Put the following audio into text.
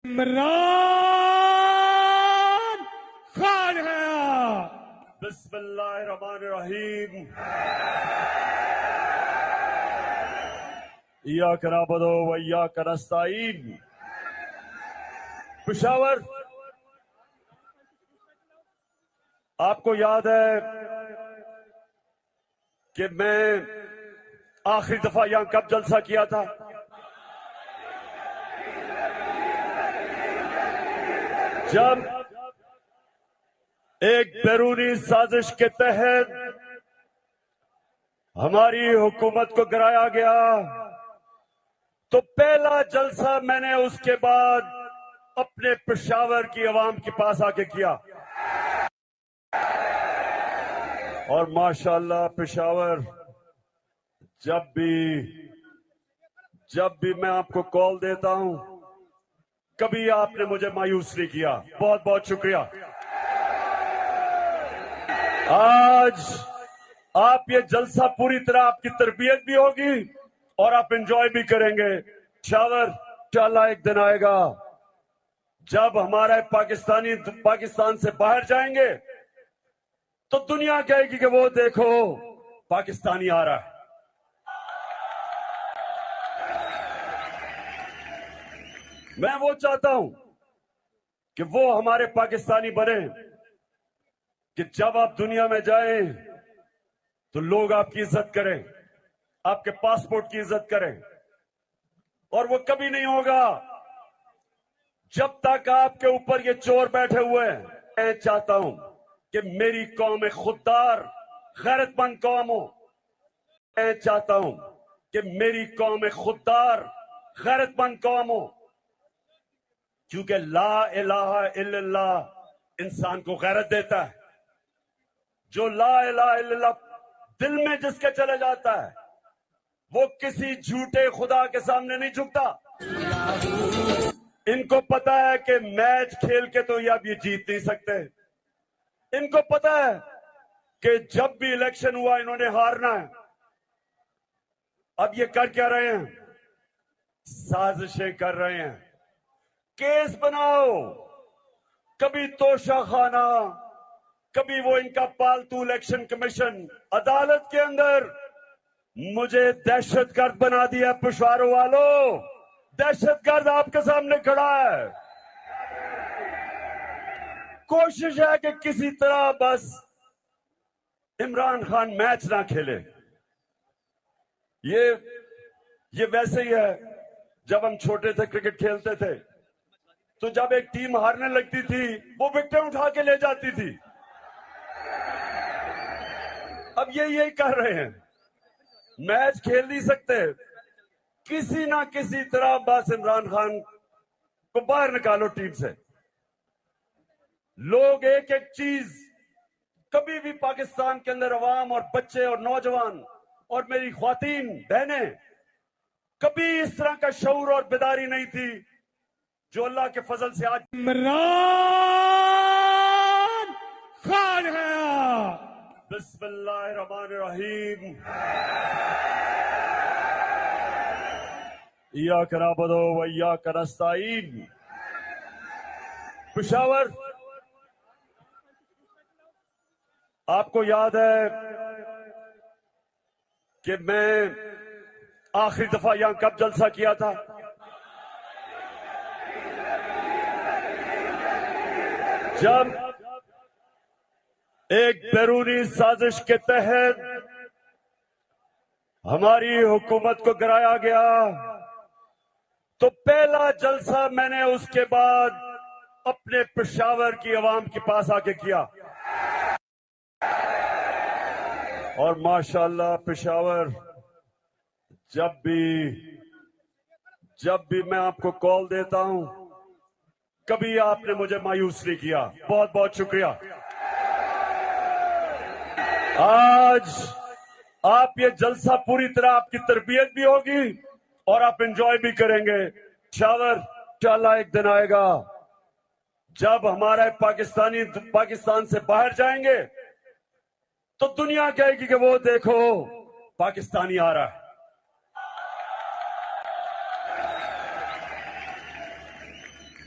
عمران خان ہے. بسم اللہ الرحمن الرحیم. ایاک نعبد و ایاک نستعین. پشاور، آپ کو یاد ہے کہ میں آخری دفعہ یہاں کب جلسہ کیا تھا؟ جب ایک بیرونی سازش کے تحت ہماری حکومت کو گرایا گیا، تو پہلا جلسہ میں نے اس کے بعد اپنے پشاور کی عوام کے پاس آ کے کیا، اور ماشاءاللہ پشاور جب بھی میں آپ کو کال دیتا ہوں کبھی آپ نے مجھے مایوس نہیں کیا. بہت بہت شکریہ. آج آپ یہ جلسہ پوری طرح آپ کی تربیت بھی ہوگی اور آپ انجوائے بھی کریں گے. پشاور انشاءاللہ ایک دن آئے گا جب ہمارے پاکستانی پاکستان سے باہر جائیں گے تو دنیا کہے گی کہ وہ دیکھو پاکستانی آ رہا ہے. میں وہ چاہتا ہوں کہ وہ ہمارے پاکستانی بنے کہ جب آپ دنیا میں جائیں تو لوگ آپ کی عزت کریں، آپ کے پاسپورٹ کی عزت کریں. اور وہ کبھی نہیں ہوگا جب تک آپ کے اوپر یہ چور بیٹھے ہوئے ہیں. میں چاہتا ہوں کہ میری قوم خوددار غیرت مند قوم ہو. میں چاہتا ہوں کہ میری قوم خوددار غیرت مند قوم ہو، کیونکہ لا الہ الا اللہ انسان کو غیرت دیتا ہے. جو لا الہ الا اللہ دل میں جس کے چلے جاتا ہے وہ کسی جھوٹے خدا کے سامنے نہیں جھکتا. ان کو پتا ہے کہ میچ کھیل کے تو اب یہ جیت نہیں سکتے. ان کو پتا ہے کہ جب بھی الیکشن ہوا انہوں نے ہارنا ہے. اب یہ کر کیا رہے ہیں؟ سازشیں کر رہے ہیں. کیس بناؤ، کبھی توشہ خانہ، کبھی وہ ان کا پالتو الیکشن کمیشن. عدالت کے اندر مجھے دہشت گرد بنا دیا. پشاوروں والوں، دہشت گرد آپ کے سامنے کھڑا ہے. کوشش ہے کہ کسی طرح بس عمران خان میچ نہ کھیلے. یہ ویسے ہی ہے جب ہم چھوٹے تھے کرکٹ کھیلتے تھے تو جب ایک ٹیم ہارنے لگتی تھی وہ وکٹیں اٹھا کے لے جاتی تھی. اب یہی کر رہے ہیں. میچ کھیل نہیں سکتے، کسی نہ کسی طرح بس عمران خان کو باہر نکالو ٹیم سے. لوگ ایک ایک چیز، کبھی بھی پاکستان کے اندر عوام اور بچے اور نوجوان اور میری خواتین بہنیں کبھی اس طرح کا شعور اور بیداری نہیں تھی جو اللہ کے فضل سے آج عمران خان ہے. بسم اللہ الرحمن الرحیم. ایاک نعبد و ایاک نستعین. پشاور، آپ کو یاد ہے کہ میں آخری دفعہ یہاں کب جلسہ کیا تھا؟ جب ایک بیرونی سازش کے تحت ہماری حکومت کو گرایا گیا، تو پہلا جلسہ میں نے اس کے بعد اپنے پشاور کی عوام کے پاس آ کے کیا، اور ماشاءاللہ پشاور جب بھی میں آپ کو کال دیتا ہوں کبھی آپ نے مجھے مایوس نہیں کیا. بہت بہت شکریہ. آج آپ یہ جلسہ پوری طرح آپ کی تربیت بھی ہوگی اور آپ انجوائے بھی کریں گے. پشاور انشاءاللہ ایک دن آئے گا جب ہمارے پاکستان سے باہر جائیں گے تو دنیا کہے گی کہ وہ دیکھو پاکستانی آ رہا ہے.